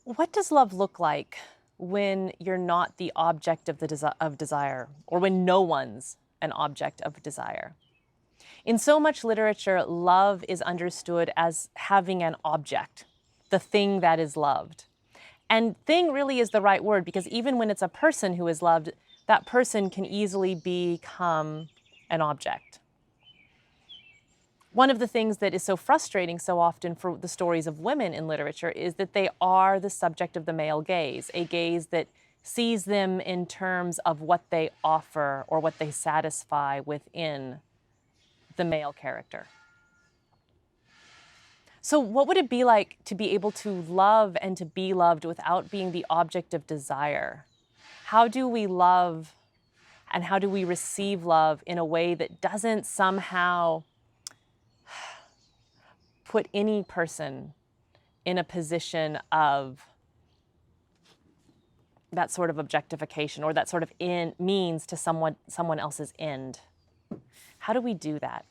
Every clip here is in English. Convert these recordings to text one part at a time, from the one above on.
What does love look like when you're not the object of of desire, or when no one's an object of desire? In so much literature, love is understood as having an object, the thing that is loved. And thing really is the right word, because even when it's a person who is loved, that person can easily become an object. One of the things that is so frustrating so often for the stories of women in literature is that they are the subject of the male gaze, a gaze that sees them in terms of what they offer or what they satisfy within the male character. So, what would it be like to be able to love and to be loved without being the object of desire? How do we love and how do we receive love in a way that doesn't somehow put any person in a position of that sort of objectification or that sort of means to someone else's end? How do we do that?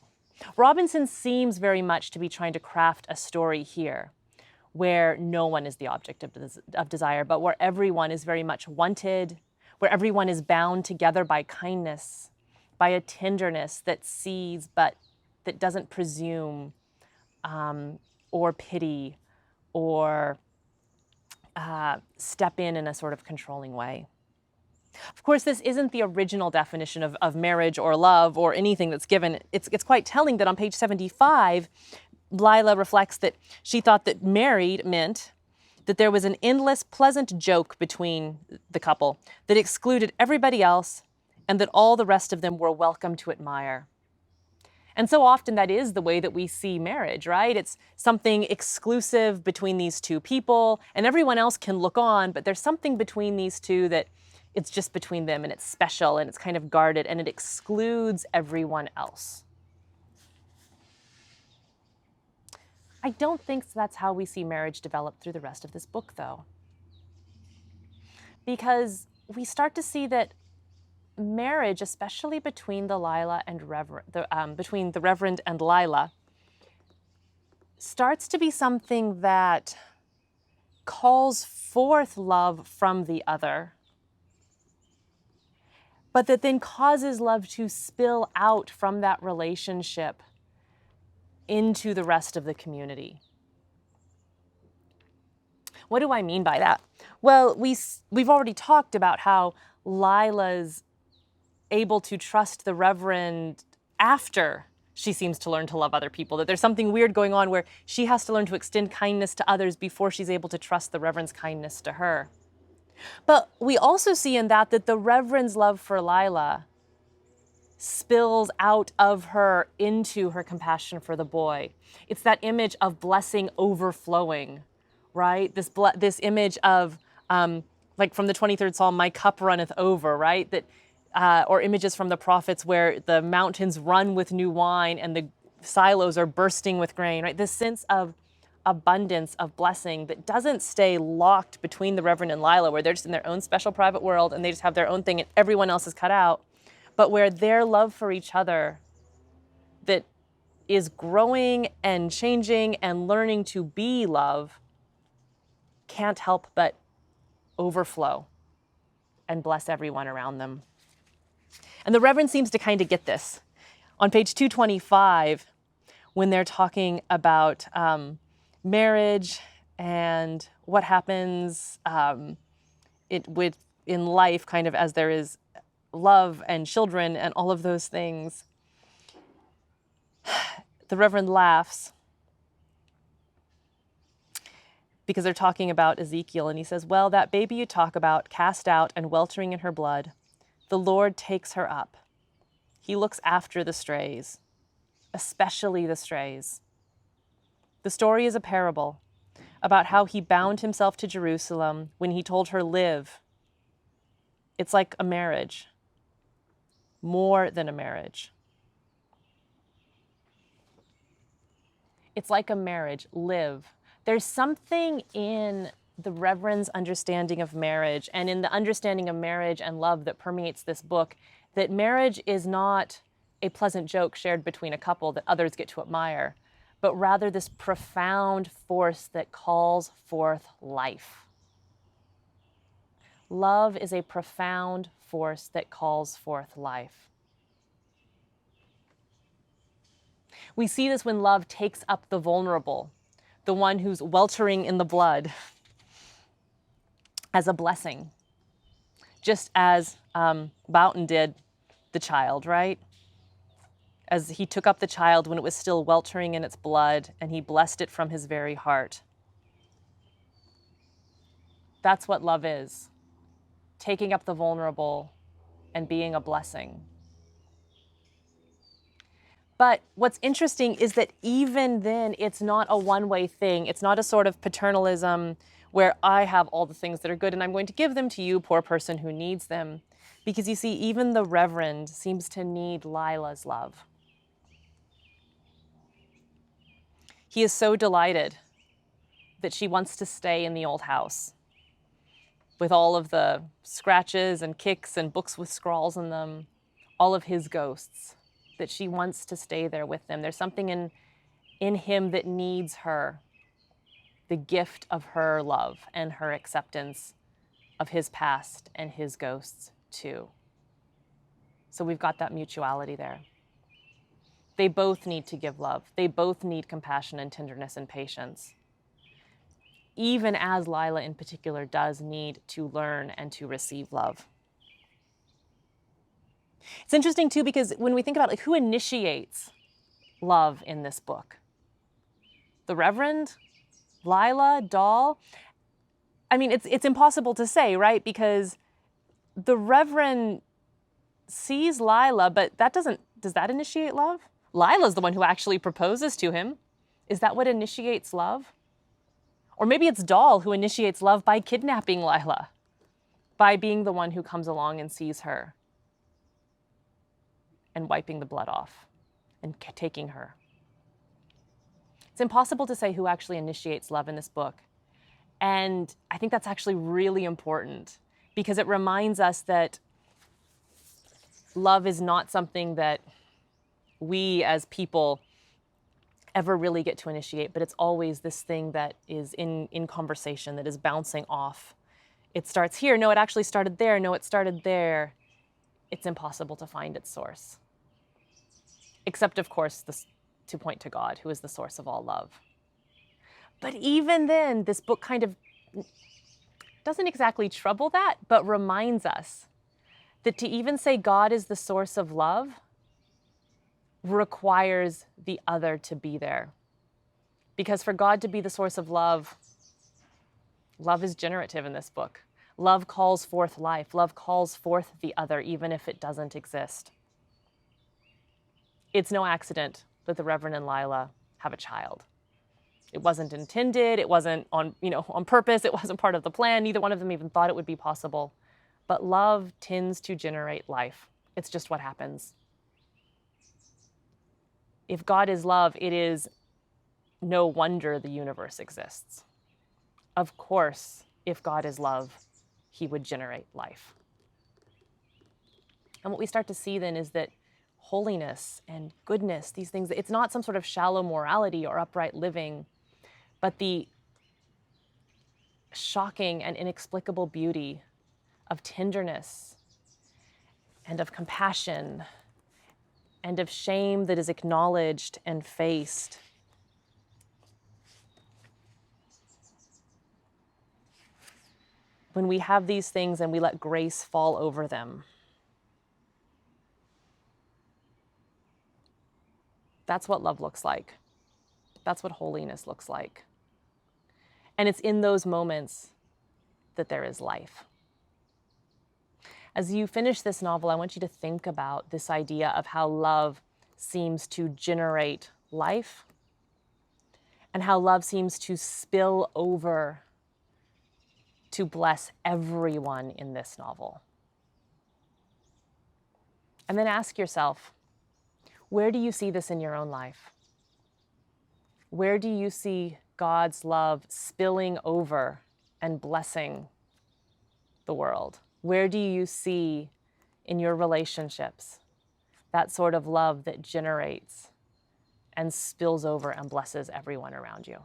Robinson seems very much to be trying to craft a story here where no one is the object of desire, but where everyone is very much wanted, where everyone is bound together by kindness, by a tenderness that sees but that doesn't presume or pity or step in a sort of controlling way. Of course, this isn't the original definition of marriage or love or anything that's given. It's quite telling that on page 75, Lila reflects that she thought that married meant that there was an endless, pleasant joke between the couple that excluded everybody else and that all the rest of them were welcome to admire. And so often that is the way that we see marriage, right? It's something exclusive between these two people, and everyone else can look on, but there's something between these two that it's just between them, and it's special, and it's kind of guarded, and it excludes everyone else. I don't think that's how we see marriage develop through the rest of this book, though. Because we start to see that marriage, especially between the between the Reverend and Lila, starts to be something that calls forth love from the other, but that then causes love to spill out from that relationship into the rest of the community. What do I mean by that? Well, we've already talked about how Lila's able to trust the Reverend after she seems to learn to love other people, that there's something weird going on where she has to learn to extend kindness to others before she's able to trust the Reverend's kindness to her. But we also see in that the Reverend's love for Lila spills out of her into her compassion for the boy. It's that image of blessing overflowing, right? This image of, like from the 23rd Psalm, my cup runneth over, right? That, or images from the prophets where the mountains run with new wine and the silos are bursting with grain, right? This sense of abundance, of blessing that doesn't stay locked between the Reverend and Lila, where they're just in their own special private world and they just have their own thing and everyone else is cut out, but where their love for each other that is growing and changing and learning to be love can't help but overflow and bless everyone around them. And the Reverend seems to kind of get this. On page 225, when they're talking about marriage and what happens in life, kind of as there is love and children and all of those things, the Reverend laughs because they're talking about Ezekiel, and he says, well, that baby you talk about, cast out and weltering in her blood, the Lord takes her up. He looks after the strays, especially the strays. The story is a parable about how he bound himself to Jerusalem when he told her, live. It's like a marriage, more than a marriage. It's like a marriage, live. There's something in the Reverend's understanding of marriage and in the understanding of marriage and love that permeates this book, that marriage is not a pleasant joke shared between a couple that others get to admire, but rather this profound force that calls forth life. Love is a profound force that calls forth life. We see this when love takes up the vulnerable, the one who's weltering in the blood, as a blessing, just as Boughton did the child, right? As he took up the child when it was still weltering in its blood, and he blessed it from his very heart. That's what love is, taking up the vulnerable and being a blessing. But what's interesting is that even then, it's not a one-way thing. It's not a sort of paternalism where I have all the things that are good and I'm going to give them to you, poor person who needs them. Because you see, even the Reverend seems to need Lila's love. He is so delighted that she wants to stay in the old house with all of the scratches and kicks and books with scrawls in them, all of his ghosts, that she wants to stay there with them. There's something in him that needs her, the gift of her love and her acceptance of his past and his ghosts too. So we've got that mutuality there. They both need to give love. They both need compassion and tenderness and patience. Even as Lila in particular does need to learn and to receive love. It's interesting too, because when we think about who initiates love in this book, the Reverend, Lila, Doll. I mean, it's impossible to say, right? Because the Reverend sees Lila, but does that initiate love? Lila's the one who actually proposes to him. Is that what initiates love? Or maybe it's Doll who initiates love by kidnapping Lila, by being the one who comes along and sees her and wiping the blood off and taking her. It's impossible to say who actually initiates love in this book. And I think that's actually really important because it reminds us that love is not something that we as people ever really get to initiate, but it's always this thing that is in conversation, that is bouncing off. It starts here. No, it actually started there. No, it started there. It's impossible to find its source. Except, of course, to point to God, who is the source of all love. But even then, this book kind of doesn't exactly trouble that, but reminds us that to even say God is the source of love requires the other to be there. Because for God to be the source of love, love is generative in this book. Love calls forth life. Love calls forth the other, even if it doesn't exist. It's no accident that the Reverend and Lila have a child. It wasn't intended. It wasn't on purpose. It wasn't part of the plan. Neither one of them even thought it would be possible. But love tends to generate life. It's just what happens. If God is love, it is no wonder the universe exists. Of course, if God is love, he would generate life. And what we start to see then is that holiness and goodness, these things, it's not some sort of shallow morality or upright living, but the shocking and inexplicable beauty of tenderness and of compassion and of shame that is acknowledged and faced. When we have these things and we let grace fall over them, that's what love looks like. That's what holiness looks like. And it's in those moments that there is life. As you finish this novel, I want you to think about this idea of how love seems to generate life and how love seems to spill over to bless everyone in this novel. And then ask yourself, where do you see this in your own life? Where do you see God's love spilling over and blessing the world? Where do you see in your relationships that sort of love that generates and spills over and blesses everyone around you?